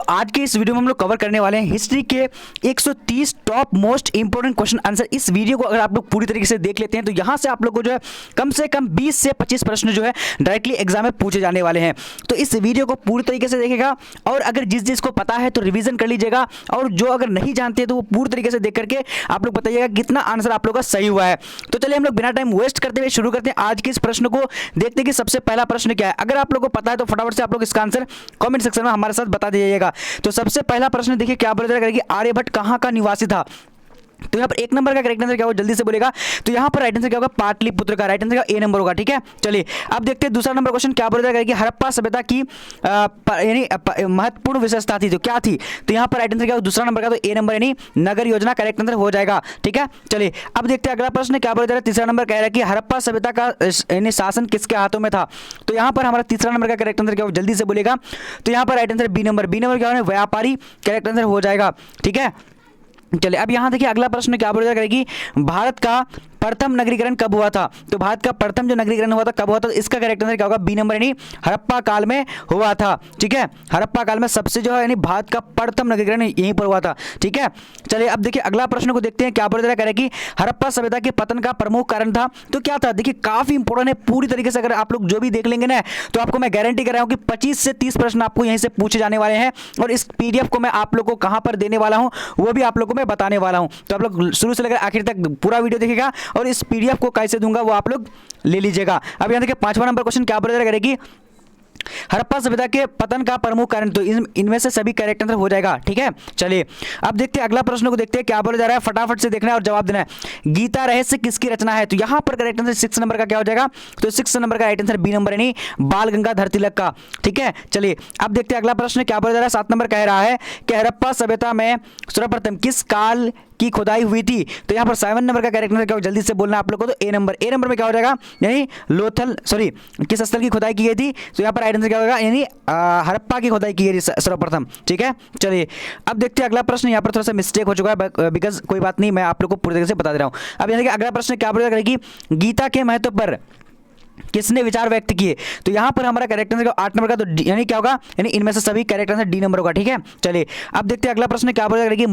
आज के इस वीडियो में हम लोग कवर करने वाले हैं हिस्ट्री के 130 top most important question answer. इस वीडियो को अगर आप लोग पूरी तरीके से देख लेते हैं तो यहाँ से आप लोग को जो है कम से कम 20 से 25 प्रश्न जो है डायरेक्टली एग्जाम में पूछे जाने वाले हैं। तो इस वीडियो को पूरी तरीके से देखेगा और अगर जिस को पता है तो रिवीजन कर लीजिएगा, और जो अगर नहीं जानते तो वो पूरी तरीके से देख करके आप लोग बताइएगा कितना आंसर आप लोग का सही हुआ है। तो चलिए हम लोग बिना टाइम वेस्ट करते हुए शुरू करते हैं आज के इस प्रश्न को। देखते हैं कि सबसे पहला प्रश्न क्या है। अगर आप लोग को पता है तो फटाफट से आप लोग इसका आंसर कमेंट सेक्शन में हमारे साथ बता दीजिएगा। तो सबसे पहला प्रश्न देखिए क्या बोला जाएगा कि आर्यभट्ट कहाँ का निवासी था। तो यहाँ पर एक नंबर का करेक्ट आंसर क्या होगा, जल्दी से बोलेगा। तो यहाँ पर राइट आंसर क्या होगा, पाटलिपुत्र का राइट आंसर का ए नंबर होगा। ठीक है, चलिए अब देखते हैं दूसरा नंबर क्वेश्चन क्या बोला जाएगा कि हड़प्पा सभ्यता की यानी महत्वपूर्ण विशेषता थी तो क्या थी। तो यहाँ पर राइट आंसर क्या होगा, दूसरा नंबर का तो ए नंबर यानी नगर योजना करेक्ट आंसर हो जाएगा। ठीक है, चलिए अब देखते हैं अगला प्रश्न क्या बोला जाएगा। तीसरा नंबर कह रहा है कि हड़प्पा सभ्यता का यानी शासन किसके हाथों में था। तो यहाँ पर हमारा तीसरा नंबर का करेक्ट आंसर क्या होगा, जल्दी से बोलेगा। तो यहाँ पर राइट आंसर बी नंबर क्या होगा, व्यापारी करेक्ट आंसर हो जाएगा। ठीक है, चलिए अब यहाँ देखिए अगला प्रश्न क्या बोला जाएगा कि भारत का प्रथम नगरीकरण कब हुआ था। तो भारत का प्रथम जो नगरीकरण हुआ था कब हुआ था, तो इसका करेक्ट आंसर क्या होगा, बी नंबर यानी हड़प्पा काल में हुआ था। ठीक है, हड़प्पा काल में सबसे जो है यानी भारत का प्रथम नगरीकरण यहीं पर हुआ था। ठीक है, चलिए अब देखिए अगला प्रश्न को देखते हैं क्या बोला जाएगा कि हड़प्पा सभ्यता के पतन का प्रमुख कारण था तो क्या था। देखिए काफी इंपॉर्टेंट है, पूरी तरीके से अगर आप लोग जो भी देख लेंगे ना तो आपको मैं गारंटी कर रहा हूँ कि 25 से 30 प्रश्न आपको यहीं से पूछे जाने वाले हैं। और इस पीडीएफ को मैं आप लोग को कहाँ पर देने वाला हूँ वो भी आप लोग को मैं बताने वाला हूँ। तो आप लोग शुरू से लेकर आखिर तक पूरा वीडियो देखिएगा और इस पीडीएफ को कैसे दूंगा वो आप लोग ले लीजिएगा। अब यहाँ देखिए पांचवा नंबर क्वेश्चन क्या बोला जाएगा कि हड़प्पा सभ्यता के पतन का प्रमुख कारण, तो इनमें से सभी करेक्ट आंसर हो जाएगा। ठीक है, चलिए अब देखते हैं अगला प्रश्न को देखते हैं क्या बोला जा रहा है, फटाफट से देखना है और जवाब देना है। गीता रहस्य किसकी रचना है। तो यहां पर करेक्ट आंसर 6 नंबर का क्या हो जाएगा, तो 6 नंबर का राइट आंसर बी नंबर यानी बाल गंगाधर तिलक का। ठीक है, चलिए अब देखते हैं अगला प्रश्न क्या बोला जा रहा है। 7 नंबर कह रहा है कि हड़प्पा सभ्यता में सर्वप्रथम किस काल की खुदाई हुई थी। तो यहाँ पर 7 नंबर का करेक्ट आंसर क्या हो, जल्दी से बोलना आप लोग को। तो ए नंबर में क्या हो जाएगा, यानी लोथल किस स्थल की खुदाई की गई थी। तो यहाँ पर राइट आंसर क्या होगा, यानी हड़प्पा की खुदाई की गई थी सर्वप्रथम। ठीक है, चलिए अब देखते हैं अगला प्रश्न। यहाँ पर थोड़ा सा मिस्टेक हो चुका है बिकॉज कोई बात नहीं, मैं आप लोग को पूरी तरीके से बता दे रहा हूँ। अब यहाँ देखिए अगला प्रश्न क्या बोला जाएगा कि गीता के महत्व पर किसने विचार व्यक्त किए। तो यहां पर हमारा करेक्ट आंसर 8 नंबर का तो यानी क्या होगा, यानी इनमें से सभी करेक्ट आंसर डी नंबर होगा। ठीक है, चलिए अब देखते हैं अगला प्रश्न क्या बोला जाएगा कि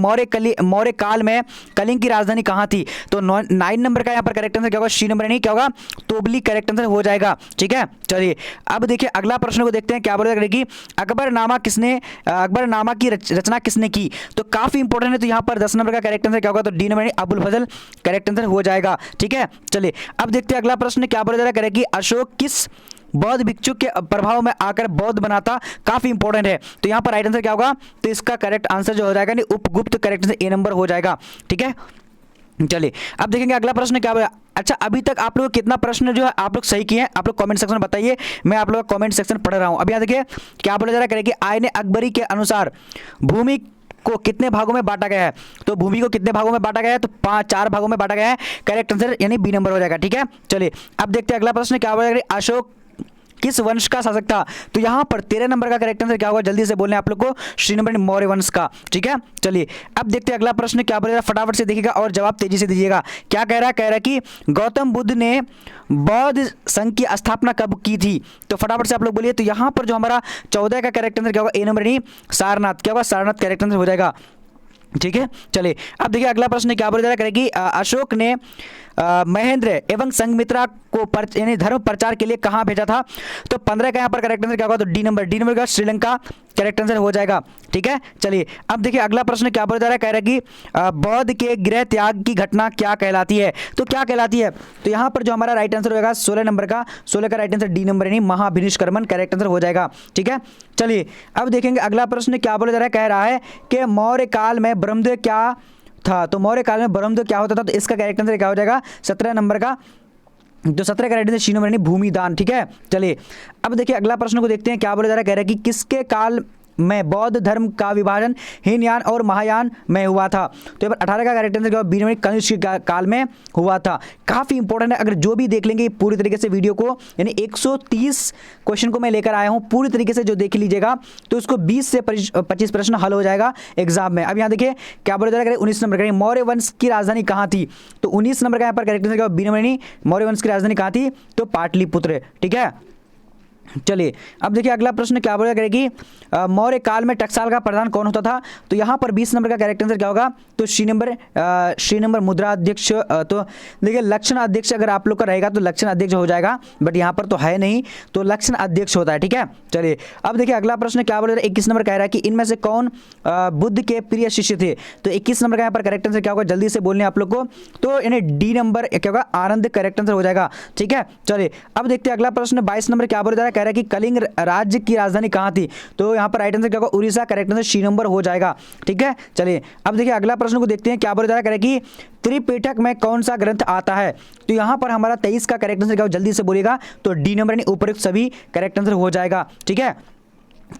मौर्य काल में कलिंग की राजधानी कहां थी। तो 9 नंबर का यहां पर करेक्ट आंसर क्या होगा, सी नंबर यानी क्या होगा, तोबली करेक्ट आंसर हो जाएगा। ठीक है, चलिए अब देखिए अगला प्रश्न को देखते हैं क्या बोला जाएगा कि अकबरनामा की रचना किसने की। तो काफी इंपॉर्टेंट है। तो यहाँ पर 10 नंबर का करेक्ट आंसर क्या होगा, तो डी नंबर यानी अबुल फजल करेक्ट आंसर हो जाएगा। ठीक है, चलिए अब देखते हैं अगला प्रश्न क्या बोला जाएगा कि अशोक किस बौद्ध भिक्षु के प्रभाव में आकर बौद्ध बनाता। काफी इंपॉर्टेंट है। तो यहां पर राइट आंसर क्या होगा, तो इसका करेक्ट आंसर जो हो जाएगा Upagupta correct answer A number हो जाएगा। ठीक है, चलिए अब देखेंगे अगला प्रश्न क्या बोला। अच्छा अभी तक आप लोग कितना प्रश्न जो है आप लोग सही किए हैं आप लोग कमेंट सेक्शन में बताइए, मैं आप लोग का कमेंट सेक्शन पढ़ रहा हूं। अब यहाँ देखिए क्या बोला जा रहा है कि आईने अकबरी के अनुसार भूमि को कितने भागों में बांटा गया है। तो भूमि को कितने भागों में बांटा गया है, तो 4 भागों में बांटा गया है। करेक्ट आंसर यानी बी नंबर हो जाएगा। ठीक है, चलिए अब देखते हैं अगला प्रश्न क्या बोला, अशोक किस वंश का शासक था। तो यहां पर 13 नंबर का करेक्ट आंसर क्या होगा, जल्दी से बोलने आप लोग को, श्री नंबर मौर्य वंश का। ठीक है, चलिए अब देखते हैं अगला प्रश्न क्या बोलेगा, फटाफट से देखिएगा और जवाब तेजी से दीजिएगा। क्या कह रहा है कि गौतम बुद्ध ने बौद्ध संघ की स्थापना कब की थी। तो फटाफट से आप लोग बोलिए। तो यहां पर जो हमारा 14 का करेक्ट आंसर क्या होगा, ए नंबर नहीं सारनाथ, क्या होगा, सारनाथ करेक्ट आंसर हो जाएगा। ठीक है, चलिए अब देखिए अगला प्रश्न क्या बोला जा रहा है कि अशोक ने महेंद्र एवं संघमित्रा को यानी धर्म प्रचार के लिए कहां भेजा था। तो 15 का यहां पर करेक्ट आंसर क्या होगा, तो डी नंबर का श्रीलंका करेक्ट आंसर हो जाएगा। ठीक है, चलिए अब देखिए अगला प्रश्न क्या बोला जा रहा है, कह रहा है कि बौद्ध के गृह त्याग की घटना क्या कहलाती है। तो क्या कहलाती है, तो यहां पर जो हमारा राइट आंसर होगा 16 नंबर का, 16 का राइट आंसर डी नंबर यानी महाभिनिष्क्रमण करेक्ट आंसर हो जाएगा। ठीक है, चलिए अब देखेंगे अगला प्रश्न क्या बोला जा रहा है, कह रहा है कि मौर्य काल में ब्रह्मदेव क्या था। तो मौर्य काल में ब्रह्मदेव क्या होता था। तो इसका करेक्ट आंसर क्या हो जाएगा, 17 नंबर का, जो 17 का राइट आंसर सी नंबर यानी भूमिदान। ठीक है, चलिए अब देखिए अगला प्रश्न को देखते हैं क्या बोला जा रहा है, कह रहा है कि किसके काल में बौद्ध धर्म का विभाजन हीनयान और महायान में हुआ था। तो 18 का करेक्ट आंसर क्या होगा, बी नंबर कनिष्क के काल में हुआ था। काफी इंपॉर्टेंट है, अगर जो भी देख लेंगे पूरी तरीके से वीडियो को, यानी 130 क्वेश्चन को मैं लेकर आया हूं, पूरी तरीके से जो देख लीजिएगा तो उसको 20 से 25 प्रश्न हल हो जाएगा एग्जाम में। अब यहाँ देखिए क्या बोला जा रहा है, 19 नंबर का मौर्य वंश की राजधानी कहाँ थी। तो 19 नंबर का यहाँ पर करेक्ट आंसर क्या होगा, बी नंबर बी नंबर की राजधानी कहाँ थी, तो पाटलिपुत्र। ठीक है, चलिए अब देखिए अगला प्रश्न क्या बोला करेगी, मौर्य काल में टकसाल का प्रधान कौन होता था? तो यहाँ पर 20 नंबर का करेक्ट आंसर क्या होगा? तो सी नंबर मुद्रा अध्यक्ष। तो देखिए लक्षण अध्यक्ष अगर आप लोग का रहेगा तो लक्षण अध्यक्ष हो जाएगा, बट यहाँ पर तो है नहीं, तो लक्षण अध्यक्ष होता है। ठीक है, चलिए अब देखिए अगला प्रश्न क्या बोला, 21 नंबर कह रहा है कि इनमें से कौन बुद्ध के प्रिय शिष्य थे? तो 21 नंबर का यहाँ पर करेक्ट आंसर क्या होगा? जल्दी से बोलने आप लोग को, तो यानी डी नंबर क्या होगा? आनंद करेक्ट आंसर हो जाएगा। ठीक है, चलिए अब देखते हैं अगला प्रश्न 22 नंबर क्या बोला जा रहा है, कह रहा है कि कलिंग राज्य की राजधानी कहाँ थी? तो यहाँ पर राइट आंसर क्या होगा? Odisha, correct answer C number हो जाएगा। ठीक है, चलिए अब देखिए अगला प्रश्न को देखते हैं क्या बोला जा रहा है, कि त्रिपिटक में कौन सा ग्रंथ आता है? तो यहाँ पर हमारा 23 का करेक्ट आंसर क्या होगा? जल्दी से बोलेगा तो डी नंबर यानी उपयुक्त सभी करेक्ट आंसर हो जाएगा। ठीक है,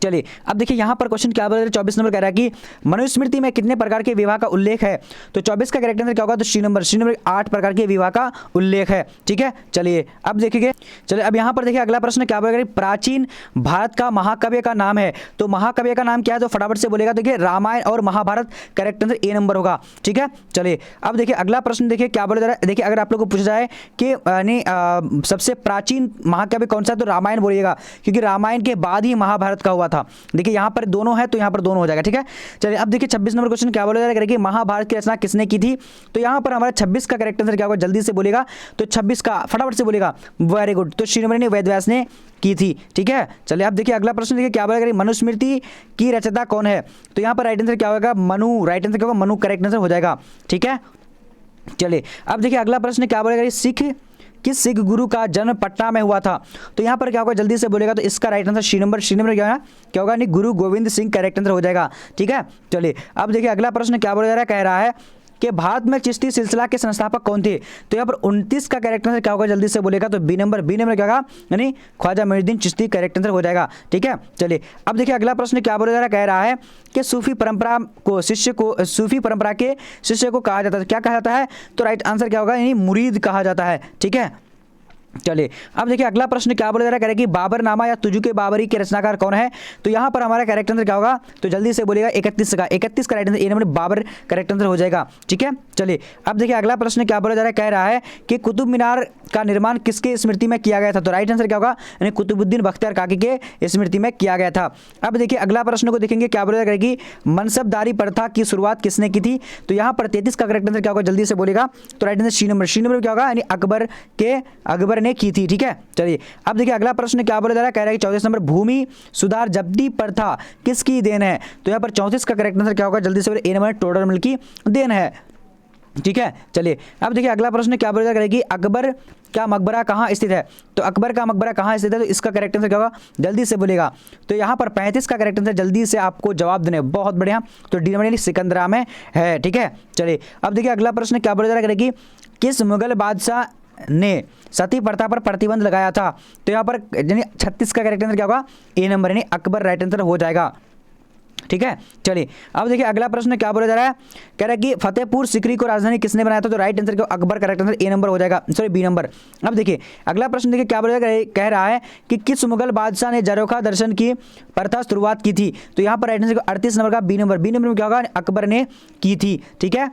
चलिए अब देखिए यहाँ पर क्वेश्चन क्या बोल रहा है, 24 नंबर कह रहा है कि मनुस्मृति में कितने प्रकार के विवाह का उल्लेख है? तो 24 का करेक्ट आंसर क्या होगा? तो सी नंबर 8 प्रकार के विवाह का उल्लेख है। ठीक है, चलिए अब देखिए, चलिए अब यहाँ पर देखिए अगला प्रश्न क्या बोल रहा है, प्राचीन भारत का महाकाव्य का नाम है? तो महाकाव्य का नाम क्या है? तो फटाफट से बोलेगा, देखिए रामायण और Mahabharata, correct answer A number होगा। ठीक है, चलिए अब देखिए अगला प्रश्न देखिए क्या बोला जा रहा है, देखिए अगर आप लोग को पूछा जाए कि सबसे प्राचीन महाकाव्य कौन सा है, तो रामायण बोलिएगा, क्योंकि रामायण के बाद ही महाभारत का हुआ था। देखिए यहाँ पर दोनों है तो यहाँ पर दोनों हो जाएगा। ठीक है, चलिए अब देखिए 26 नंबर क्वेश्चन क्या बोला जा रहा है कि महाभारत की रचना किसने की थी? तो यहाँ पर हमारा 26 का करेक्ट आंसर क्या होगा? जल्दी से बोलेगा तो 26 का फटाफट से बोलेगा, वेरी गुड, तो सी नंबर वेद व्यास ने की थी। ठीक है, चलिए अब देखिए अगला प्रश्न देखिए क्या बोला, मनुस्मृति की रचयिता कौन है? तो यहाँ पर राइट आंसर क्या होगा? मनु, राइट आंसर क्या होगा? मनु करेक्ट आंसर हो जाएगा। ठीक है, चलिए अब देखिए अगला प्रश्न क्या बोलेगा, किस सिख गुरु का जन्म पटना में हुआ था? तो यहाँ पर क्या होगा? जल्दी से बोलेगा तो इसका राइट आंसर सी नंबर क्या होगा? नहीं, गुरु गोविंद सिंह करेक्ट आंसर हो जाएगा। ठीक है, चलिए अब देखिए अगला प्रश्न क्या बोला जा रहा है, कह रहा है कि भारत में चिश्ती सिलसिला के संस्थापक कौन थे? तो यहाँ पर 29 का करेक्ट आंसर क्या होगा? जल्दी से बोलेगा तो बी नंबर क्या होगा? यानी ख्वाजा मोइनुद्दीन चिश्ती करेक्ट आंसर हो जाएगा। ठीक है, चलिए अब देखिए अगला प्रश्न क्या बोला जा रहा है, कह रहा है कि सूफी परंपरा के शिष्य को कहा जाता है, क्या कहा जाता है? तो राइट आंसर क्या होगा? यानी मुरीद कहा जाता है। ठीक है, चलिए अब देखिए अगला प्रश्न क्या बोला जा रहा है, कह रहा है कि बाबरनामा या तुजुके बाबरी के रचनाकार कौन है? तो यहाँ पर हमारा करेक्ट आंसर क्या होगा? तो जल्दी से बोलेगा 31 का right answer A number Babar correct answer हो जाएगा। ठीक है, चलिए अब देखिए अगला प्रश्न क्या बोला जा रहा है, कह रहा है कि कुतुब मीनार का निर्माण किसके स्मृति में किया गया था? तो राइट आंसर क्या होगा? यानी कुतुबुद्दीन बख्तियार काकी के स्मृति में किया गया था। अब देखिए अगला प्रश्न को देखेंगे क्या बोला जा रहा है कि मनसबदारी प्रथा की शुरुआत किसने की थी? तो यहाँ पर 33 का करेक्ट आंसर क्या होगा? जल्दी से बोलेगा तो राइट आंसर सी नंबर क्या होगा? यानी अकबर ने की थी। ठीक है, चलिए अब देखिए अगला प्रश्न क्या बोला जा रहा है, कह रहा है कि 34 नंबर भूमि सुधार जब्ती प्रथा किसकी देन है? तो यहाँ पर 34 का करेक्ट आंसर क्या होगा? जल्दी से बोले ए नंबर टोडरमल की देन है। ठीक है, चलिए अब देखिए अगला प्रश्न क्या बोला जा रहा है कि अकबर का मकबरा कहाँ स्थित है? तो अकबर का मकबरा कहाँ स्थित है? तो इसका करेक्ट आंसर क्या होगा? जल्दी से बोलेगा तो यहाँ पर 35 का करेक्ट आंसर जल्दी से आपको जवाब देने, बहुत बढ़िया, तो डी नंबर सिकंदरा में है। ठीक है, चलिए अब देखिए अगला प्रश्न क्या बोला जा रहा है कि किस मुगल बादशाह ने सती प्रथा पर प्रतिबंध लगाया था? तो यहाँ पर यानी 36 का करेक्ट आंसर क्या होगा? ए नंबर यानी अकबर राइट आंसर हो जाएगा। ठीक है, चलिए अब देखिए अगला प्रश्न क्या बोला जा रहा है, कह रहा है कि फतेहपुर सीकरी को राजधानी किसने बनाया था? तो राइट आंसर क्या? Akbar correct answer A number हो जाएगा, सॉरी बी नंबर। अब देखिए अगला प्रश्न देखिए क्या बोला जा रहा है, कह रहा है कि किस मुगल बादशाह ने जरोखा दर्शन की प्रथा शुरुआत की थी? तो यहाँ पर राइट आंसर 38 नंबर का बी नंबर में क्या होगा? अकबर ने की थी। ठीक है,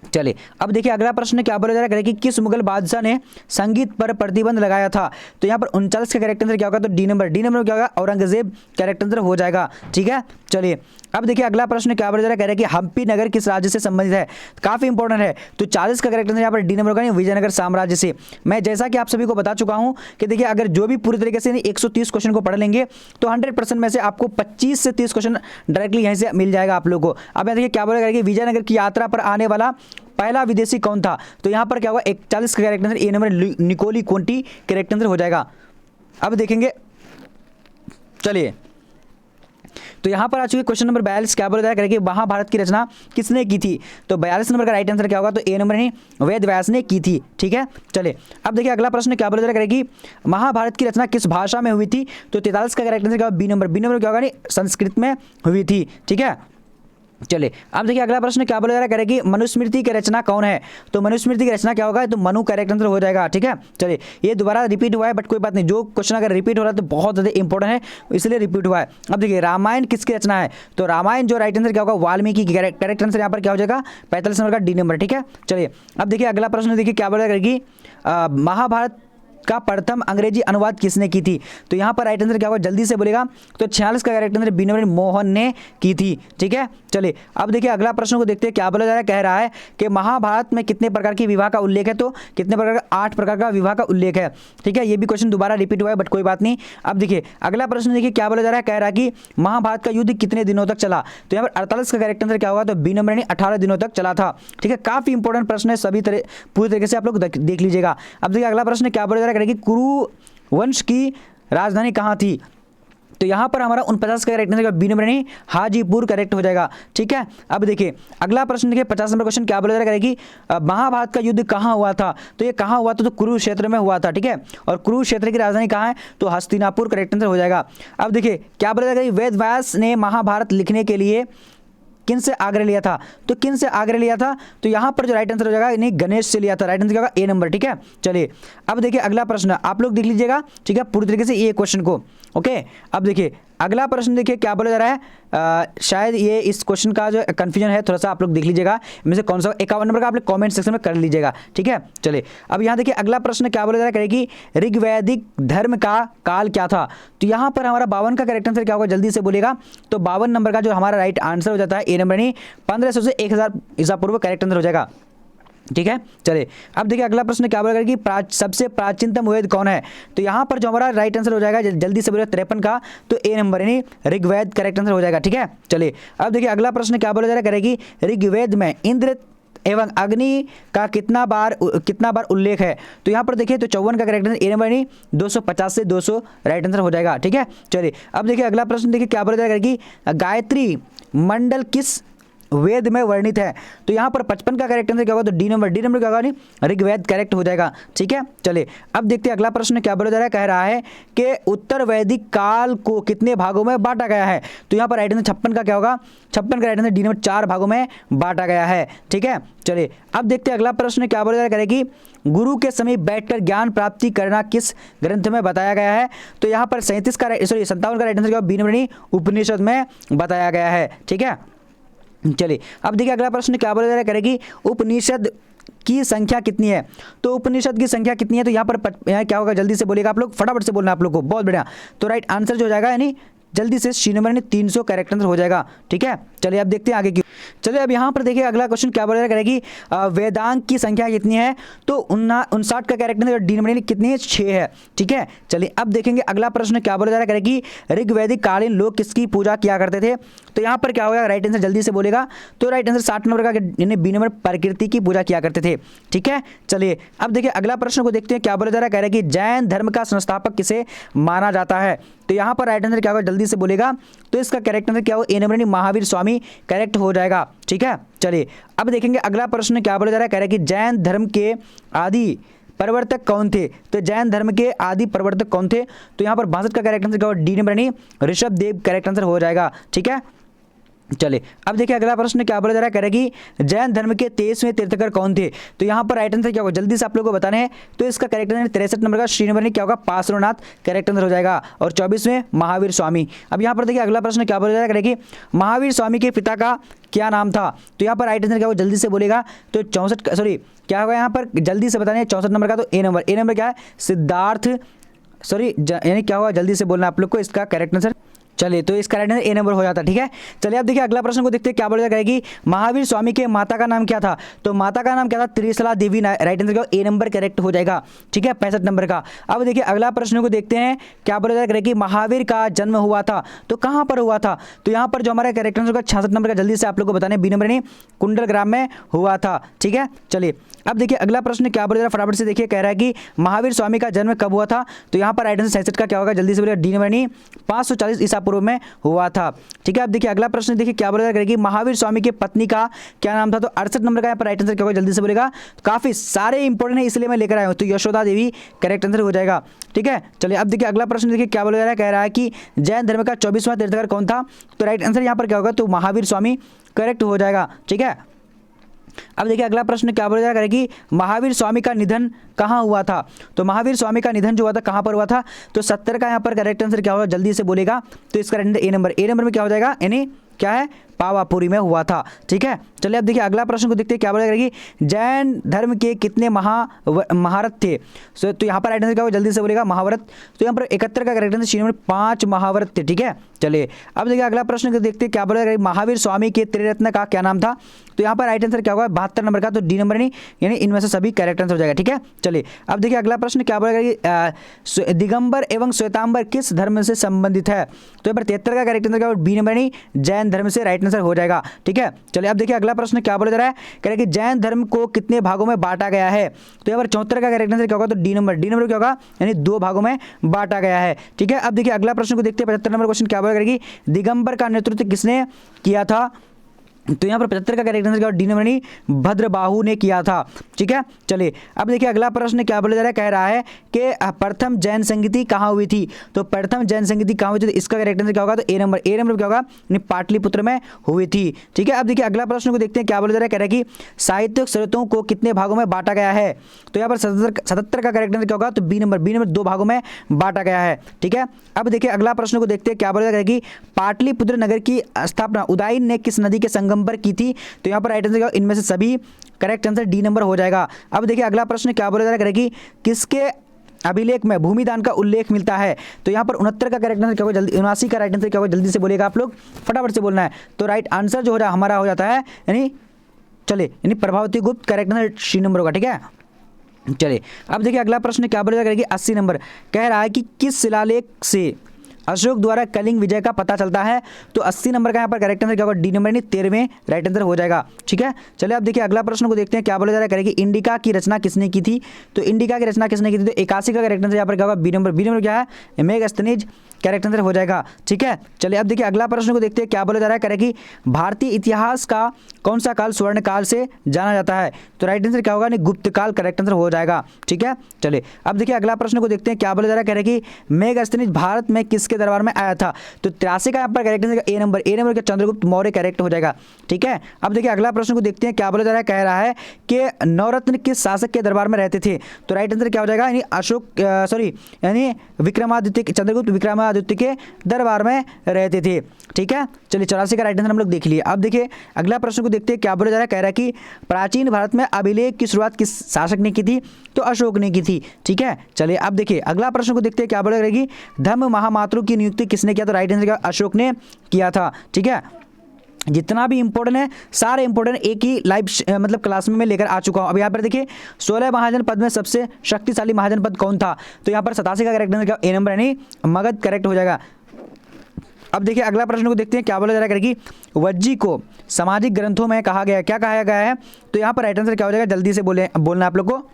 चलिए अब देखिए अगला प्रश्न क्या बोला जा रहा है कि किस मुगल बादशाह ने संगीत पर प्रतिबंध लगाया था? तो यहाँ पर 39 का करेक्ट आंसर क्या होगा? तो डी नंबर क्या होगा? औरंगजेब करेक्ट आंसर हो जाएगा। ठीक है, चलिए अब देखिए अगला प्रश्न क्या बोला जा रहा है, कह रहा है कि हम्पी नगर किस राज्य से संबंधित है? काफी इंपॉर्टेंट है, तो 40 का करेक्ट आंसर यहाँ पर डी नंबर होगा, विजयनगर साम्राज्य से। मैं जैसा कि आप सभी को बता चुका हूं कि देखिए अगर जो भी पूरी तरीके से 130 क्वेश्चन को पढ़ लेंगे तो 100% में से आपको 25 से 30 क्वेश्चन डायरेक्टली यहीं से मिल जाएगा आप लोगों को। अब देखिए क्या बोला कि विजयनगर की यात्रा पर आने वाला पहला विदेशी कौन था? तो यहाँ पर क्या होगा? 41 का करेक्ट आंसर ए नंबर निकोली कोंटी करेक्ट आंसर हो जाएगा। अब देखेंगे, चलिए तो यहाँ पर आ चुके क्वेश्चन नंबर 42 क्या बोला जाएगा कि महाभारत की रचना किसने की थी? तो 42 नंबर का राइट आंसर क्या होगा? तो ए नंबर ही वेद व्यास ने की थी। ठीक है, चलिए अब देखिए अगला प्रश्न क्या बोला जाएगा कि महाभारत की रचना किस भाषा में हुई थी? तो 43 का करेक्ट आंसर क्या होगा? बी नंबर क्या होगा? नहीं, संस्कृत में हुई थी। ठीक है, चलिए अब देखिए अगला प्रश्न क्या बोला जा रहा है कि मनुस्मृति की रचना कौन है? तो मनुस्मृति की रचना क्या होगा? तो मनु करेक्ट आंसर हो जाएगा। ठीक है, चलिए ये दोबारा रिपीट हुआ है बट कोई बात नहीं, जो क्वेश्चन अगर रिपीट हो रहा है तो बहुत ज़्यादा इंपॉर्टेंट है, इसलिए रिपीट हुआ है। अब देखिए रामायण किसकी रचना है? तो रामायण जो राइट आंसर क्या होगा? वाल्मीकि की करेक्ट आंसर यहाँ पर क्या हो जाएगा? 45 नंबर का डी नंबर। ठीक है, चलिए अब देखिए अगला प्रश्न देखिए क्या बोला जाएगा कि महाभारत का प्रथम अंग्रेजी अनुवाद किसने की थी? तो यहाँ पर राइट आंसर क्या होगा, जल्दी से बोलेगा। तो 46 का correct answer B number Mohan ने की थी। ठीक है, चलिए अब देखिए अगला प्रश्न को देखते हैं क्या बोला जा रहा है। कह रहा है कि महाभारत में कितने प्रकार की विवाह का उल्लेख है? तो कितने प्रकार का, 8 प्रकार का विवाह का उल्लेख है। ठीक है, ये भी क्वेश्चन दोबारा रिपीट हुआ है बट कोई बात नहीं। अब देखिए अगला प्रश्न देखिए क्या बोला जा रहा है। कह रहा है कि महाभारत का युद्ध कितने दिनों तक चला? तो यहाँ पर 48 का करेक्ट आंसर क्या होगा, तो बी नंबर यानी 18 दिनों तक चला था। ठीक है, काफी इंपॉर्टेंट प्रश्न है, सभी तरह पूरी तरीके से आप लोग देख लीजिएगा। अब देखिए अगला प्रश्न क्या बोला जा रहा है कि कुरु वंश की राजधानी कहाँ थी? तो यहाँ पर हमारा 49 का करेक्ट आंसर बी नंबर नहीं हाजीपुर करेक्ट हो जाएगा। ठीक है, अब देखिए अगला प्रश्न देखिए 50 नंबर क्वेश्चन क्या बोला जा रहा है कि महाभारत का युद्ध कहाँ हुआ था? तो ये कहाँ हुआ था? तो कुरुक्षेत्र में हुआ था। ठीक है, और कुरुक्षेत्र की राजधानी कहाँ है? तो हस्तिनापुर करेक्ट आंसर हो जाएगा। अब देखिए क्या बोला जा रहा है कि वेद व्यास ने महाभारत लिखने के लिए किन से आग्रह लिया था? तो किन से आग्रह लिया था? तो यहाँ पर जो राइट आंसर हो जाएगा नहीं गणेश से लिया था। राइट आंसर क्या होगा, ए नंबर। ठीक है, चलिए अब देखिए अगला प्रश्न आप लोग देख लीजिएगा। ठीक है, पूरी तरीके से ये क्वेश्चन को ओके। अब देखिए अगला प्रश्न देखिए क्या बोला जा रहा है। शायद ये इस क्वेश्चन का जो कंफ्यूजन है थोड़ा सा आप लोग देख लीजिएगा, इनमें से कौन सा 51 नंबर का आप लोग कमेंट सेक्शन में कर लीजिएगा। ठीक है, चलिए अब यहाँ देखिए अगला प्रश्न क्या बोला जा रहा है कि ऋग्वैदिक धर्म का काल क्या था? तो यहाँ पर हमारा 52 का करेक्ट आंसर क्या होगा, जल्दी से बोलेगा। तो 52 नंबर का जो हमारा राइट आंसर हो जाता है ए नंबर नहीं 1500 से 1000 ईसा पूर्व करेक्ट आंसर हो जाएगा। ठीक है, चलिए अब देखिए अगला प्रश्न क्या बोलेगा कि सबसे प्राचीनतम वेद कौन है? तो यहाँ पर जो हमारा राइट आंसर हो जाएगा जल्दी से बोलेगा 53 का, तो ए नंबर यानी ऋग्वेद करेक्ट आंसर हो जाएगा। ठीक है, चलिए अब देखिए अगला प्रश्न क्या बोला जा रहा है कि ऋग्वेद में इंद्र एवं अग्नि का कितना बार उल्लेख है? तो यहाँ पर देखिए तो 54 का करेक्ट आंसर ए नंबर यानी 250 से 200 राइट आंसर हो जाएगा। ठीक है, चलिए अब देखिए अगला प्रश्न देखिए क्या बोला जा रहा है कि गायत्री मंडल किस वेद में वर्णित है? तो यहाँ पर 55 का करेक्ट आंसर क्या होगा, तो डी नंबर क्या होगा नहीं ऋग्वेद करेक्ट हो जाएगा। ठीक है, चलिए अब देखते हैं अगला प्रश्न क्या बोला जा रहा है। कह रहा है कि उत्तर वैदिक काल को कितने भागों में बांटा गया है? तो यहाँ पर राइट आंसर 56 का क्या होगा, 56 का राइट आंसर डी नंबर 4 भागों में बांटा गया है। ठीक है, चलिए अब देखते हैं अगला प्रश्न क्या बोला जा रहा है कि गुरु के समीप बैठकर ज्ञान प्राप्ति करना किस ग्रंथ में बताया गया है? तो यहाँ पर 57 का राइट आंसर क्या बी नंबर नहीं उपनिषद में बताया गया है। ठीक है, चलिए अब देखिए अगला प्रश्न क्या बोला जा रहा है कि उपनिषद की संख्या कितनी है? तो उपनिषद की संख्या कितनी है? तो यहाँ पर क्या होगा, जल्दी से बोलेगा आप लोग, फटाफट से बोलना आप लोग को, बहुत बढ़िया। तो राइट आंसर जो हो जाएगा यानी जल्दी से सी नंबर यानी 300 करेक्ट आंसर हो जाएगा। ठीक है, चलिए अब देखते हैं आगे की। चलिए अब यहाँ पर देखिए अगला क्वेश्चन क्या बोला जा रहा है कि वेदांग की संख्या कितनी है? तो 59 का करेक्ट आंसर डी नंबर कितनी है, 6 है। ठीक है, चलिए अब देखेंगे अगला प्रश्न क्या बोला जा रहा है कि ऋग्वैदिक कालीन लोग किसकी पूजा किया करते थे? तो यहाँ पर क्या होगा, राइट आंसर जल्दी से बोलेगा। तो राइट आंसर 60 नंबर का यानी बी नंबर प्रकृति की पूजा किया करते थे। ठीक है, चलिए अब देखिए अगला प्रश्न को देखते हैं क्या बोला जा रहा है। कह रहा है कि जैन धर्म का संस्थापक किसे माना जाता है? तो यहाँ पर राइट आंसर क्या होगा, जल्दी से बोलेगा। तो इसका करेक्ट आंसर क्या होगा, ए नंबर महावीर स्वामी करेक्ट हो जाएगा। ठीक है, चलिए अब देखेंगे अगला प्रश्न क्या बोला जा रहा है। कह रहा है कि जैन धर्म के आदि प्रवर्तक कौन थे? तो जैन धर्म के आदि प्रवर्तक कौन थे? तो यहाँ पर 62 का करेक्ट आंसर क्या होगा, D number Rishabh Dev correct answer हो जाएगा। ठीक है, चलिए अब देखिए अगला प्रश्न क्या बोला जा रहा है। कह रहा है कि जैन धर्म के 23वें तीर्थंकर कौन थे? तो यहाँ पर राइट आंसर क्या होगा, जल्दी से आप लोगों को बताने हैं। तो इसका करेक्ट आंसर 63 नंबर का श्री नंबर क्या होगा, पार्श्वनाथ करेक्ट आंसर हो जाएगा। और 24वें महावीर स्वामी। अब यहाँ पर देखिए अगला प्रश्न क्या बोला जा रहा है कि महावीर स्वामी के पिता का क्या नाम था? तो यहाँ पर राइट आंसर क्या होगा, जल्दी से बोलेगा। तो 64 क्या होगा यहाँ पर, जल्दी से बताने 64 नंबर का। तो ए नंबर क्या है, सिद्धार्थ यानी क्या होगा, जल्दी से बोलना आप लोग को इसका करेक्ट आंसर। चलिए तो इसका राइट आंसर ए नंबर हो जाता है। ठीक है, चलिए अब देखिए अगला प्रश्न को देखते हैं क्या बोला जाएगा कि महावीर स्वामी के माता का नाम क्या था? तो माता का नाम क्या था, त्रिशला देवी। राइट आंसर क्या ए नंबर करेक्ट हो जाएगा। ठीक है, 65 नंबर का। अब देखिए अगला प्रश्न को देखते हैं क्या बोला जाएगा कि महावीर का जन्म हुआ था तो कहाँ पर हुआ था? तो यहाँ पर जो हमारा करेक्ट आंसर होगा 66 नंबर का, जल्दी से आप लोग को बताने बी नंबर नहीं कुंडल ग्राम में हुआ था। ठीक है, चलिए अब देखिए अगला प्रश्न क्या बोला जा रहा है, फटाफट से देखिए। कह रहा है कि महावीर स्वामी का जन्म कब हुआ था? तो यहाँ पर राइट आंसर 67 का क्या होगा, जल्दी से बोलिए, डी नंबर नहीं 540 ईसा पूर्व में हुआ था। ठीक है, अब देखिए अगला प्रश्न देखिए क्या बोला जा रहा है कि महावीर स्वामी की पत्नी का क्या नाम था? तो 68 नंबर का यहाँ पर राइट आंसर क्या होगा, जल्दी से बोलेगा। काफी सारे इंपॉर्टेंट है इसलिए मैं लेकर आया हूँ। तो यशोदा देवी करेक्ट आंसर हो जाएगा। ठीक है, चलिए अब देखिए अगला प्रश्न देखिए क्या बोला जा रहा है। कह रहा है कि जैन धर्म का 24वां तीर्थंकर कौन था? तो राइट आंसर यहाँ पर क्या होगा, तो महावीर स्वामी करेक्ट हो जाएगा। ठीक है, अब देखिए अगला प्रश्न क्या बोला जा रहा है कि महावीर स्वामी का निधन कहाँ हुआ था? तो महावीर स्वामी का निधन जो हुआ था कहाँ पर हुआ था? तो 70 का यहाँ पर करेक्ट आंसर क्या होगा, जल्दी से बोलेगा। तो इसका ए नंबर में क्या हो जाएगा, यानी क्या है पावापुरी में हुआ था। ठीक है, चलिए अब देखिए अगला प्रश्न को देखते हैं क्या बोला करेगी, जैन धर्म के कितने महारथ थे। तो यहाँ पर राइट आंसर क्या होगा, जल्दी से बोलेगा महावरत। तो यहाँ पर 71 का करेक्ट आंसर, सी नंबर 5 महावरत थे। ठीक है, चलिए अब देखिए अगला प्रश्न को देखते हैं क्या बोला करेगी, महावीर स्वामी के त्रिरत्न का क्या नाम था। तो यहाँ पर राइट आंसर क्या होगा, 72 नंबर का, तो डी नंबर नहीं, यानी इनमें से सभी करेक्ट आंसर हो जाएगा। ठीक है, चलिए अब देखिए अगला प्रश्न क्या बोला करेगी, दिगंबर एवं श्वेतांबर किस धर्म से संबंधित है। तो यहाँ पर 73 का करेक्ट आंसर क्या होगा, बी नंबर नहीं, जैन धर्म से राइट आंसर हो जाएगा। ठीक है, चलिए अब देखिए अगला प्रश्न क्या बोला जा रहा है, कह रहे कि जैन धर्म को कितने भागों में बांटा गया है। तो यहाँ पर 74 का करेक्ट आंसर क्या होगा, तो डी नंबर क्या होगा, यानी 2 भागों में बांटा गया है। ठीक है, अब देखिए अगला प्रश्न को देखते हैं, 75 नंबर क्वेश्चन क्या बोला करेगी, दिगंबर का नेतृत्व किसने किया था। तो यहाँ पर 75 का करेक्ट आंसर क्या, डी नंबर नहीं, भद्रबाहु ने किया था। ठीक है, चलिए अब देखिए अगला प्रश्न क्या बोला जा रहा है, कह रहा है कि प्रथम जैन संगीति कहाँ हुई थी। तो प्रथम जैन संगीति कहाँ हुई थी, तो इसका करेक्ट आंसर क्या होगा, तो ए नंबर क्या होगा, यानी पाटलिपुत्र में हुई थी। ठीक है, अब देखिए अगला प्रश्न को देखते हैं क्या बोला जा रहा है, कह रहा है कि साहित्यिक स्रोतों को कितने भागों में बांटा गया है। तो यहाँ पर 77 का करेक्ट आंसर क्या होगा, तो बी नंबर 2 भागों में बांटा गया है। ठीक है, अब देखिए अगला प्रश्न को देखते हैं क्या बोला जा रहा है कि पाटलिपुत्र नगर की स्थापना उदयन ने किस नदी के संगम पर की थी। तो यहाँ पर राइट आंसर इनमें से सभी करेक्ट आंसर डी नंबर हो जाएगा। अब देखिए अगला प्रश्न क्या बोला जा रहा है कि किसके अभिलेख में भूमिदान का उल्लेख मिलता है। तो यहाँ पर 69 का करेक्ट आंसर क्या होगा, जल्दी 79 का राइट आंसर क्या होगा, जल्दी से बोलेगा आप लोग, फटाफट से बोलना है। तो राइट आंसर जो हो रहा है हमारा हो जाता है, यानी चलिए यानी प्रभावती गुप्त, करेक्ट आंसर सी नंबर होगा। ठीक है, चलिए अब देखिए अगला प्रश्न क्या बोला जा रहा है कि 80 नंबर कह रहा है कि किस शिलालेख से अशोक द्वारा कलिंग विजय का पता चलता है। तो 80 नंबर का यहाँ पर करेक्ट आंसर क्या होगा, डी नंबर नहीं, 13वें राइट आंसर हो जाएगा। ठीक है, चलिए अब देखिए अगला प्रश्न को देखते हैं क्या बोला जा रहा है, करेगी इंडिका की रचना किसने की थी। तो इंडिका की रचना किसने की थी, तो 81 का करेक्ट आंसर यहाँ पर क्या होगा, बी नंबर क्या है, मेगास्थनीज, करेक्ट आंसर हो जाएगा। ठीक है, चलिए अब देखिए अगला प्रश्न को देखते हैं क्या बोला जा रहा है, करेगी भारतीय इतिहास का कौन सा काल स्वर्ण काल से जाना जाता है। तो राइट आंसर क्या होगा, गुप्त काल, करेक्ट आंसर हो जाएगा। ठीक है, चलिए अब देखिए अगला प्रश्न को देखते हैं क्या बोला जा रहा है, करेगी मेगास्थनीज भारत में किसके दरबार में आया था। तो 83 का यहाँ पर करेक्ट आंसर ए नंबर क्या, चंद्रगुप्त मौर्य, करेक्ट हो जाएगा। ठीक है, अब देखिए अगला प्रश्न को देखते हैं क्या बोला जा रहा है, कह रहा है कि नवरत्न किस शासक के दरबार में रहते थे। तो राइट आंसर क्या हो जाएगा, यानी यानी विक्रमादित्य, चंद्रगुप्त विक्रमादित्य के दरबार में रहते थे। ठीक है, चलिए 84 का राइट आंसर हम लोग देख लिए। अब देखिए अगला प्रश्न को देखते हैं क्या बोला जा रहा है, कह रहा है कि प्राचीन भारत में अभिलेख की शुरुआत किस शासक ने की थी। तो अशोक ने की थी। ठीक है, चलिए अब देखिए अगला प्रश्न को देखते हैं क्या बोला जाएगी, धर्म महामात्रु की नियुक्ति किसने किया। तो राइट आंसर क्या, अशोक ने किया था। ठीक है, जितना भी इंपॉर्टेंट है सारे इंपॉर्टेंट एक ही लाइव मतलब क्लास में मैं लेकर आ चुका हूं। अब यहाँ पर देखिए 16 महाजनपद में सबसे शक्तिशाली महाजनपद कौन था। तो यहाँ पर 87 का करेक्ट आंसर क्या, ए नंबर यानी मगध, करेक्ट हो जाएगा। अब देखिए अगला प्रश्न को देखते हैं क्या बोला जा रहा है, करेगी वज्जी को सामाजिक ग्रंथों में कहा गया, क्या कहा गया है। तो यहाँ पर राइट आंसर क्या हो जाएगा, जल्दी से बोलना आप लोग को,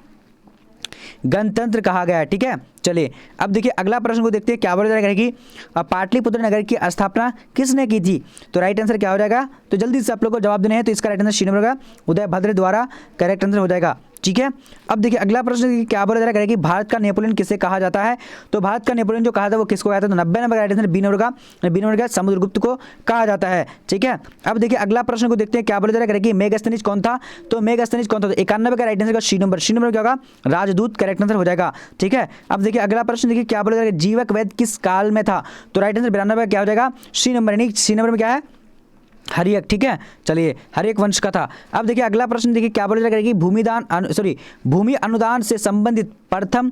गणतंत्र कहा गया है। ठीक है, चलिए अब देखिए अगला प्रश्न को देखते हैं क्या बोला जा रहा है कि पाटलिपुत्र नगर की स्थापना किसने की थी। तो राइट आंसर क्या हो जाएगा, तो जल्दी से आप लोग को जवाब देने हैं। तो इसका राइट आंसर सी नंबर होगा, उदयभद्र द्वारा, करेक्ट आंसर हो जाएगा। ठीक है, अब देखिए अगला प्रश्न क्या बोला जा रहा है कि भारत का नेपोलियन किसे कहा जाता है। तो भारत का नेपोलियन जो कहा था वो किसको कहा था। तो 90 नंबर का राइट आंसर बी नंबर का समुद्रगुप्त को कहा जाता है। ठीक है, अब देखिए अगला प्रश्न को देखते हैं क्या बोला जा रहा है कि मेगास्थनीज कौन था। तो मेगास्थनीज कौन था, 91 का राइट आंसर का सी नंबर क्या होगा, राजदूत, करेक्ट आंसर हो जाएगा। ठीक है, अब देखिए अगला प्रश्न देखिए क्या बोला जा रहा है, जीवक वैद्य किस काल में था। तो राइट आंसर 92 का क्या हो जाएगा, सी नंबर में क्या है, हरियक। ठीक है, चलिए हरियक वंश का था। अब देखिए अगला प्रश्न देखिए क्या बोला जाएगा कि भूमि अनुदान से संबंधित प्रथम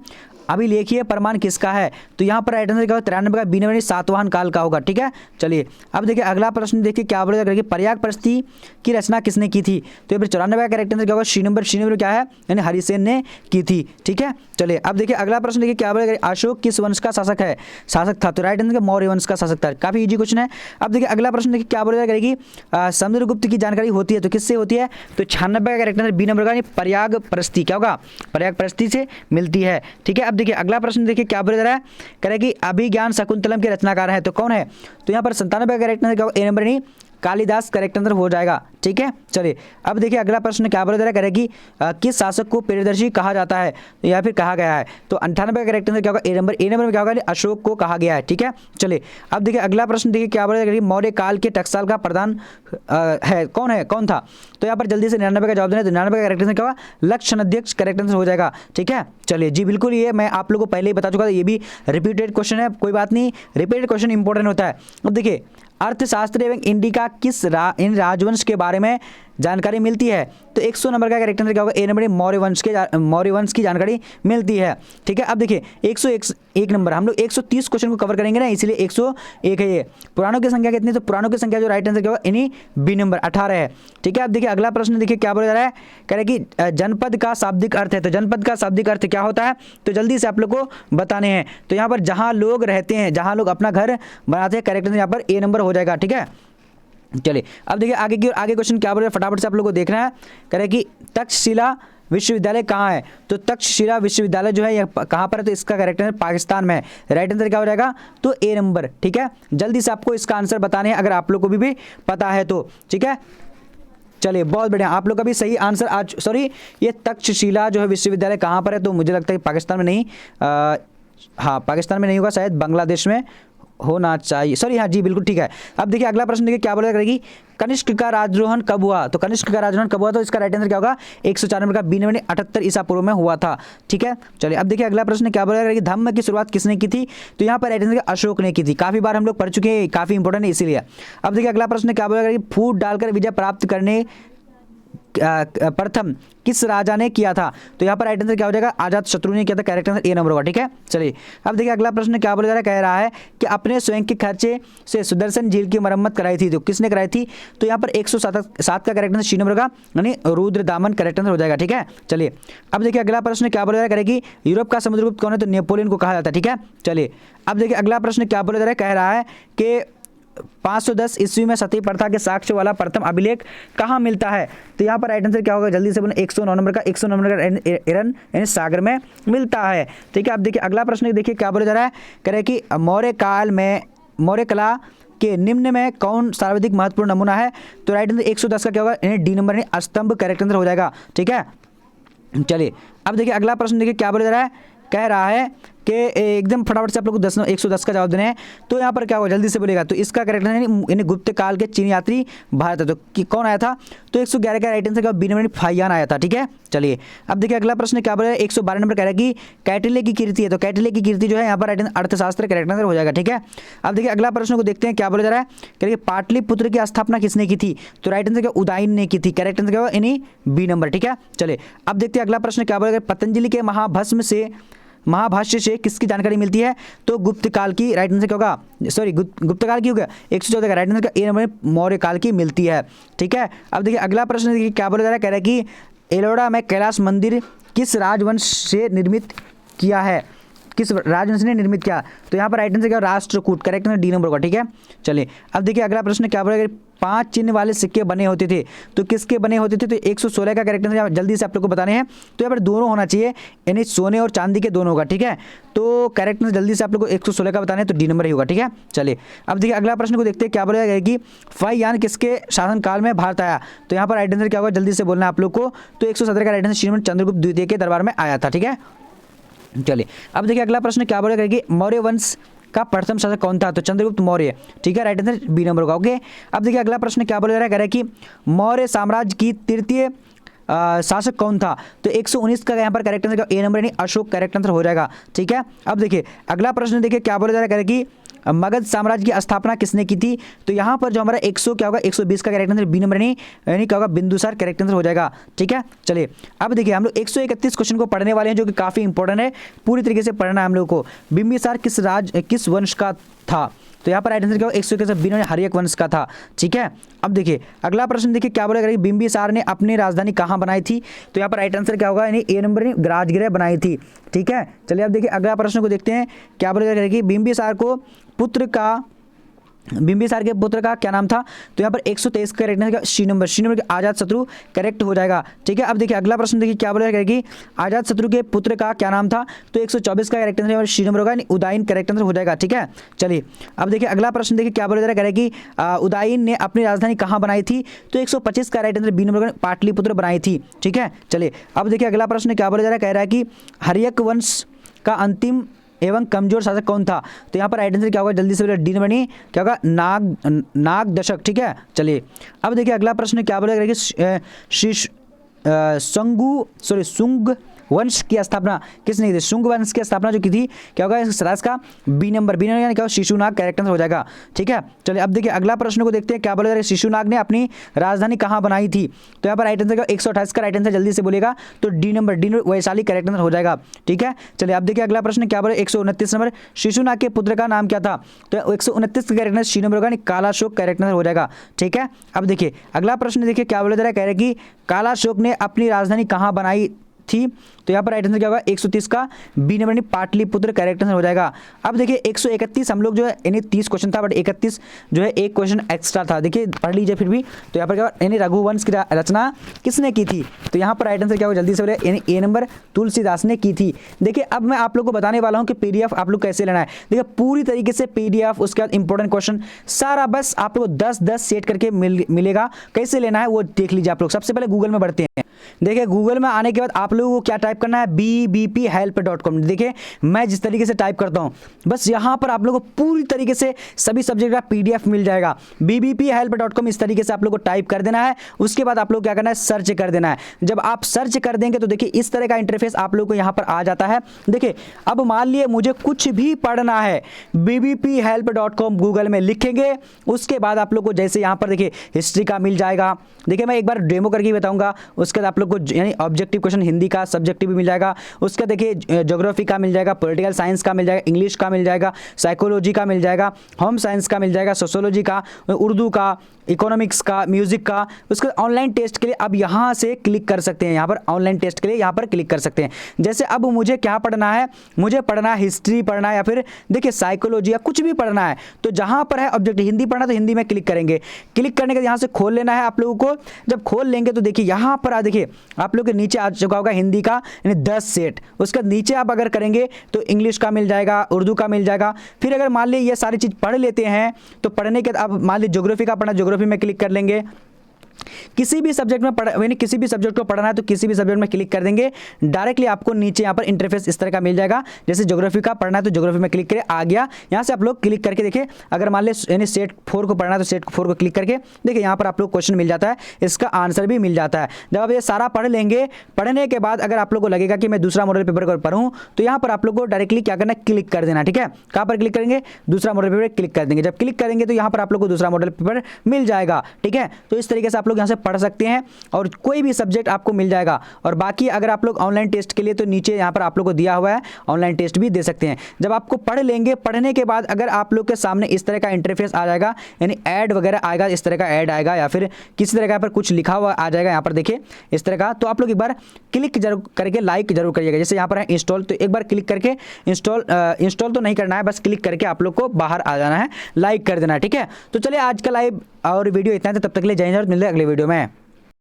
अभिलेखीय प्रमाण किसका है। तो यहाँ पर राइट आंसर क्या होगा, 93 का बी नंबर सातवाहन काल का होगा। ठीक है, चलिए अब देखिए अगला प्रश्न देखिए क्या बोला जाएगा कि प्रयाग प्रस्ती की रचना किसने की थी। तो यहाँ पर 94 का करेक्ट आंसर क्या होगा, सी नंबर क्या है, यानी हरिसेन ने की थी। ठीक है, चलिए अब देखिए अगला प्रश्न देखिए क्या बोला जाएगा, अशोक किस वंश का शासक था। तो राइट आंसर मौर्य वंश का शासक था। काफी इजी क्वेश्चन है। अब देखिए अगला प्रश्न देखिए क्या बोला जाएगा कि समुद्रगुप्त की जानकारी होती है तो किससे होती है। तो 96 का करेक्ट आंसर बी नंबर का, प्रयाग प्रस्ती, क्या होगा, प्रयाग प्रस्ती से मिलती है। ठीक है, अब देखिए अगला प्रश्न देखिए क्या बोला जा रहा है, करेगी अभिज्ञान शकुंतलम के रचनाकार है। तो कौन है। तो यहाँ पर 97 का करेक्ट आंसर क्या होगा, ए नंबर नहीं, कालिदास, करेक्ट आंसर हो जाएगा। ठीक है, चलिए अब देखिए अगला प्रश्न क्या बोला जा रहा है, करेगी किस शासक को प्रियदर्शी कहा जाता है या फिर कहा गया है। तो 98 का करेक्ट आंसर क्या होगा, ए नंबर में क्या होगा, अशोक को कहा गया है। ठीक है, चलिए अब देखिए अगला प्रश्न देखिए क्या बोला जा रहा है, मौर्य काल के टकसाल का प्रधान है कौन था। तो यहाँ पर जल्दी से 99 का जवाब देना। तो 99 का करेक्ट आंसर क्या होगा, लक्षण अध्यक्ष, करेक्ट आंसर हो जाएगा। ठीक है, चलिए जी बिल्कुल, ये मैं आप लोगों को पहले ही बता चुका था, ये भी रिपीटेड क्वेश्चन है, कोई बात नहीं, रिपीटेड क्वेश्चन इंपॉर्टेंट होता है। अब देखिए अर्थशास्त्र एवं इंडिका इन राजवंश के बारे में जानकारी मिलती है? तो 100 नंबर का करेक्ट आंसर क्या होगा? ए नंबर मौर्य वंश की जानकारी मिलती है। ठीक है, अब देखिए 101 नंबर, हम लोग 130 क्वेश्चन को कवर करेंगे ना, इसलिए 101 है ये। पुराणों की संख्या कितनी? तो पुराणों की संख्या जो राइट आंसर क्या होगा? इन्हीं बी नंबर 18 है। ठीक है, अब देखिए अगला प्रश्न देखिए क्या बोला जा रहा है, कह रहे कि जनपद का शाब्दिक अर्थ है। तो जनपद का शाब्दिक अर्थ क्या होता है? तो जल्दी से आप लोग को बताने हैं। तो यहाँ पर जहाँ लोग रहते हैं, जहाँ लोग अपना घर बनाते हैं, करेक्ट आंसर यहाँ पर ए नंबर हो जाएगा। ठीक है, चलिए अब देखिए आगे क्वेश्चन क्या बोल रहे हैं, फटाफट से आप लोग को देखना है। कह रहे कि तक्षशिला विश्वविद्यालय कहाँ है? तो तक्षशिला विश्वविद्यालय जो है ये कहाँ पर है? तो इसका करेक्ट आंसर पाकिस्तान में है। राइट आंसर क्या हो जाएगा? तो ए नंबर। ठीक है, जल्दी से आपको इसका आंसर बताने हैं, अगर आप लोग को भी पता है तो। ठीक है, चलिए बहुत बढ़िया, आप लोग का भी सही आंसर आज। सॉरी, ये तक्षशिला जो है विश्वविद्यालय कहाँ पर है? तो मुझे लगता है पाकिस्तान में नहीं, हाँ पाकिस्तान में नहीं होगा, शायद बांग्लादेश में होना चाहिए। सॉरी, हाँ जी बिल्कुल ठीक है। अब देखिए अगला प्रश्न देखिए क्या बोला करेगी, कनिष्क का राजरोहण कब हुआ? तो कनिष्क का राजरोहण कब हुआ? तो इसका राइट आंसर क्या होगा? 104 नंबर का बी नंबर 78 ईसा पूर्व में हुआ था। ठीक है, चलिए अब देखिए अगला प्रश्न क्या बोला करेगी, धम्म की शुरुआत किसने की थी? तो यहाँ पर राइट आंसर अशोक ने की थी। काफी बार हम लोग पढ़ चुके हैं, काफी इंपॉर्टेंट है इसीलिए। अब देखिए अगला प्रश्न क्या बोला करेगी, फूट डालकर विजय प्राप्त करने प्रथम किस राजा ने किया था? तो यहाँ पर राइट आंसर क्या हो जाएगा? अजात शत्रु ने किया था। करेक्ट आंसर ए नंबर होगा। ठीक है, चलिए अब देखिए अगला प्रश्न क्या बोला जा रहा है, कह रहा है कि अपने स्वयं के खर्चे से सुदर्शन झील की मरम्मत कराई थी। तो किसने कराई थी? तो यहाँ पर 107 का करेक्ट आंसर सी नंबर का, यानी रुद्र दामन करेक्ट आंसर हो जाएगा। ठीक है, चलिए अब देखिए अगला प्रश्न क्या बोला जा रहा है, करेगी यूरोप का समुद्रगुप्त कौन है? तो नेपोलियन को कहा जाता है। ठीक है, चलिए अब देखिए अगला प्रश्न क्या बोला जा रहा है, कह रहा है कि 510 ईस्वी में सती प्रथा के साक्ष्य वाला प्रथम अभिलेख कहाँ मिलता है? तो यहाँ पर राइट आंसर क्या होगा? जल्दी से बोले 109 नंबर का, 109 नंबर का एरन यानी सागर में मिलता है। ठीक है, अब देखिए अगला प्रश्न देखिए क्या बोला जा रहा है, कह रहे कि मौर्य कला के निम्न में कौन सर्वाधिक महत्वपूर्ण नमूना है? तो राइट आंसर 110 का क्या होगा? यानी डी नंबर यानी स्तंभ करेक्ट आंसर हो जाएगा। ठीक है, चलिए अब देखिए अगला प्रश्न देखिए क्या बोला जा रहा है, कह रहा है कि एकदम फटाफट से आप लोग को 110 का जवाब देना है। तो यहाँ पर क्या होगा? जल्दी से बोलेगा। तो इसका करेक्ट आंसर यानी गुप्त काल के चीन यात्री भारत है। तो कौन आया था? तो 111 का राइट आंसर का बी नंबर फाहियान आया था। ठीक है, चलिए अब देखिए अगला प्रश्न क्या बोला, 112 नंबर कह रहा है कि कैटिले की कीर्ति है। तो कैटिले की कीर्ति जो है यहाँ पर राइट आंसर अर्थशास्त्र करेक्ट आंसर हो जाएगा। ठीक है, अब देखिए अगला प्रश्न को देखते हैं क्या बोला जा रहा है, कह रहे पाटलिपुत्र की स्थापना किसने की थी? तो राइट आंसर क्या? उदयन ने की थी। करेक्ट आंसर क्या होगा? यानी बी नंबर। ठीक है, चलिए अब देखते हैं अगला प्रश्न क्या बोला, पतंजलि के महाभाष्य से किसकी जानकारी मिलती है? तो गुप्त काल की। राइट आंसर क्या होगा? सॉरी गुप्त काल की हो गया, 114 का राइट आंसर का ए नंबर मौर्य काल की मिलती है। ठीक है, अब देखिए अगला प्रश्न देखिए क्या बोला जा रहा है, कह रहा है कि एलोरा में कैलाश मंदिर किस राजवंश से निर्मित किया है? किस राजवंश ने निर्मित किया? तो यहाँ पर राइट आंसर क्या? Rashtrakuta. Correct answer D number होगा। ठीक है, चलिए अब देखिए अगला प्रश्न क्या बोला, 5 चिन्ह वाले सिक्के बने होते थे। तो किसके बने होते थे? तो 116 का करेक्ट आंसर जल्दी से आप लोग को बताने हैं। तो यहाँ पर दोनों होना चाहिए, यानी सोने और चांदी के दोनों होगा। ठीक है, तो करेक्ट आंसर जल्दी से आप लोग को 116 का बताने हैं, तो डी नंबर ही होगा। ठीक है, चलिए अब देखिए अगला प्रश्न को देखते हैं क्या बोला गया कि फाहियान किसके शासनकाल में भारत आया? तो यहाँ पर राइट आंसर क्या होगा? जल्दी से बोलना है आप लोग को। तो 117 का राइट आंसर श्रीमंत चंद्रगुप्त द्वितीय के दरबार में आया था। ठीक है, चलिए अब देखिए अगला प्रश्न क्या बोला कि मौर्य वंश का प्रथम शासक कौन था? तो चंद्रगुप्त मौर्य। ठीक है, राइट आंसर बी नंबर होगा। ओके, अब देखिए अगला प्रश्न क्या बोला जा रहा है, कह रहा है कि मौर्य साम्राज्य की तृतीय शासक कौन था? तो 119 का यहाँ पर करेक्ट आंसर ए नंबर यानी अशोक करेक्ट आंसर हो जाएगा। ठीक है, अब देखिए अगला प्रश्न देखिए क्या बोला जा रहा है, कह रहा है कि मगध साम्राज्य की स्थापना किसने की थी? तो यहाँ पर जो हमारा 100 क्या होगा? 120 का करेक्ट आंसर बी नंबर यानी क्या होगा? बिंदुसार करेक्ट आंसर हो जाएगा। ठीक है, चलिए अब देखिए हम लोग 131 क्वेश्चन को पढ़ने वाले हैं, जो कि काफी इंपॉर्टेंट है, पूरी तरीके से पढ़ना है हम लोग को। बिंबिसार किस वंश का था? तो यहाँ पर राइट आंसर क्या होगा? 121 बी नंबर हर्यक वंश का था। ठीक है, अब देखिए अगला प्रश्न देखिए क्या बोलेगा, बिंबिसार ने अपनी राजधानी कहाँ बनाई थी? तो यहाँ पर राइट आंसर क्या होगा? यानी ए नंबर यानी राजगृह बनाई थी। ठीक है, चलिए अब देखिए अगला प्रश्न को देखते हैं क्या बोलेगा कि बिंबिसार के पुत्र का क्या नाम था? तो यहाँ पर 123 का करेक्ट आंसर सी नंबर के आजाद शत्रु करेक्ट हो जाएगा। ठीक है, अब देखिए अगला प्रश्न देखिए क्या बोलेगा कि आजाद शत्रु के पुत्र का क्या नाम था? तो 124 का करेक्ट आंसर सी नंबर होगा, उदयन करेक्ट आंसर हो जाएगा। ठीक है, चलिए अब देखिए अगला प्रश्न देखिए क्या बोला जा रहा है कि उदयन ने अपनी राजधानी कहाँ बनाई थी? तो 125 का right answer B number Pataliputra बनाई थी। ठीक है, चलिए अब देखिए अगला प्रश्न क्या बोला जा रहा है, कह रहा है कि हर्यक वंश का अंतिम एवं कमजोर शासक कौन था? तो यहाँ पर राइट आंसर क्या होगा? जल्दी से बोले डी नंबर नहीं क्या होगा? नाग दशक। ठीक है, चलिए अब देखिए अगला प्रश्न क्या बोलेगा कि सुंग वंश की स्थापना किसने की थी? शुंग वंश की स्थापना जो की थी, क्या होगा इसका बी नंबर यानी क्या शिशुनाग करेक्ट आंसर हो जाएगा। ठीक है, चलिए अब देखिए अगला प्रश्न को देखते हैं। क्या बोला जा रहा है? शिशुनाग ने अपनी राजधानी कहाँ बनाई थी? तो यहाँ पर राइट आंसर 128 का राइट आंसर जल्दी से बोलेगा तो D number Vaishali correct answer हो जाएगा। ठीक है, चलिए अब देखिए अगला प्रश्न क्या बोले 129 नंबर, शिशुनाग के पुत्र का नाम क्या था? तो 129 का करेक्ट आंसर सी नंबर होगा, कालाशोक करेक्ट आंसर हो जाएगा। ठीक है, अब देखिए अगला प्रश्न देखिए क्या बोला जा रहा है, कह रहे कि कालाशोक ने अपनी राजधानी कहाँ बनाई थी? तो यहाँ पर राइट आंसर क्या होगा 130 का बी नंबर यानी पाटलिपुत्र करेक्ट आंसर हो जाएगा। अब देखिए 131 हम लोग जो है यानी 30 क्वेश्चन था बट 31 जो है एक क्वेश्चन एक्स्ट्रा था, देखिए पढ़ लीजिए फिर भी। तो यहाँ पर क्या यानी रघुवंश की रचना किसने की थी? तो यहाँ पर राइट आंसर क्या होगा जल्दी से बोले, यानी ए नंबर तुलसीदास ने की थी। देखिए अब मैं आप लोग को बताने वाला हूँ कि पीडीएफ आप लोग कैसे लेना है। देखिए पूरी तरीके से पीडीएफ, उसके बाद इंपॉर्टेंट क्वेश्चन सारा बस आप लोग को 10-10 सेट करके मिलेगा। कैसे लेना है वो देख लीजिए आप लोग। सबसे पहले गूगल में बढ़ते हैं। देखिए गूगल में आने के बाद आप लोगों को क्या टाइप करना है, bbphelp.com। देखिए मैं जिस तरीके से टाइप करता हूं बस यहां पर आप लोगों को पूरी तरीके से सभी सब्जेक्ट का पीडीएफ मिल जाएगा। bbphelp.com इस तरीके से आप लोगों को टाइप कर देना है। उसके बाद आप लोग क्या करना है, सर्च कर देना है। जब आप सर्च कर देंगे तो देखिए इस तरह का इंटरफेस आप लोगों को यहां पर आ जाता है। देखिए अब मान लिए मुझे कुछ भी पढ़ना है, bbphelp.com गूगल में लिखेंगे, उसके बाद आप लोग को जैसे यहां पर देखिए हिस्ट्री का मिल जाएगा। देखिए मैं एक बार डेमो करके बताऊंगा। उसके बाद आप लोग को यानी ऑब्जेक्टिव क्वेश्चन हिंदी का सब्जेक्टिव भी मिल जाएगा। उसका देखिए ज्योग्राफी का मिल जाएगा, पॉलिटिकल साइंस का मिल जाएगा, इंग्लिश का मिल जाएगा, साइकोलॉजी का मिल जाएगा, होम साइंस का मिल जाएगा, सोशियोलॉजी का, उर्दू का, इकोनॉमिक्स का, म्यूजिक का। उसके ऑनलाइन टेस्ट के लिए अब यहाँ से क्लिक कर सकते हैं, यहाँ पर ऑनलाइन टेस्ट के लिए यहाँ पर क्लिक कर सकते हैं। जैसे अब मुझे क्या पढ़ना है, मुझे पढ़ना है हिस्ट्री पढ़ना है या फिर देखिए साइकोलॉजी या कुछ भी पढ़ना है, तो जहाँ पर है ऑब्जेक्ट हिंदी पढ़ना तो हिंदी में क्लिक करेंगे। क्लिक करने के यहाँ से खोल लेना है आप लोगों को। जब खोल लेंगे तो देखिए यहाँ पर देखिए आप लोग के नीचे आ चुका होगा हिंदी का यानी 10 सेट। उसके नीचे आप अगर करेंगे तो इंग्लिश का मिल जाएगा, उर्दू का मिल जाएगा। फिर अगर मान लीजिए ये सारी चीज़ पढ़ लेते हैं तो पढ़ने के अब मान लीजिए ज्योग्राफी का पढ़ना, ज्योग्राफी में क्लिक कर लेंगे। किसी भी सब्जेक्ट में यानी किसी भी सब्जेक्ट को पढ़ना है तो किसी भी सब्जेक्ट में क्लिक कर देंगे, डायरेक्टली आपको नीचे यहाँ पर इंटरफेस इस तरह का मिल जाएगा। जैसे ज्योग्राफी का पढ़ना है तो ज्योग्राफी में क्लिक करें, आ गया। यहाँ से आप लोग क्लिक करके देखिए अगर मान लें यानी सेट 4 को पढ़ना है तो सेट 4 को क्लिक करके देखिए यहाँ पर आप लोग क्वेश्चन मिल जाता है, इसका आंसर भी मिल जाता है। जब आप ये सारा पढ़ लेंगे, पढ़ने के बाद अगर आप लोग को लगेगा कि मैं दूसरा मॉडल पेपर को पढ़ूँ तो यहाँ पर आप लोग को डायरेक्टली क्या करना है, क्लिक कर देना। ठीक है, कहाँ पर क्लिक करेंगे, दूसरा मॉडल पेपर क्लिक कर देंगे। जब क्लिक करेंगे तो यहाँ पर आप लोग को दूसरा मॉडल पेपर मिल जाएगा। ठीक है, तो इस तरीके से आप लोग यहाँ से पढ़ सकते हैं और कोई भी सब्जेक्ट आपको मिल जाएगा। और बाकी अगर आप लोग ऑनलाइन टेस्ट के लिए तो नीचे यहाँ पर आप लोग को दिया हुआ है, ऑनलाइन टेस्ट भी दे सकते हैं। जब आपको पढ़ लेंगे, पढ़ने के बाद अगर आप लोग के सामने इस तरह का इंटरफेस आ जाएगा यानी ऐड वगैरह आएगा, इस तरह का ऐड आएगा या फिर किसी तरह का पर कुछ लिखा हुआ आ जाएगा यहाँ पर देखिए इस तरह का, तो आप लोग एक बार क्लिक जरूर करके लाइक जरूर करिएगा। जैसे यहाँ पर है इंस्टॉल, तो एक बार क्लिक करके इंस्टॉल तो नहीं करना है, बस क्लिक करके आप लोग को बाहर आ जाना है, लाइक कर देना है। ठीक है, तो चलिए आज का लाइव और वीडियो इतना था, तब तक के लिए जय हिंद, मिलते हैं अगले वीडियो में।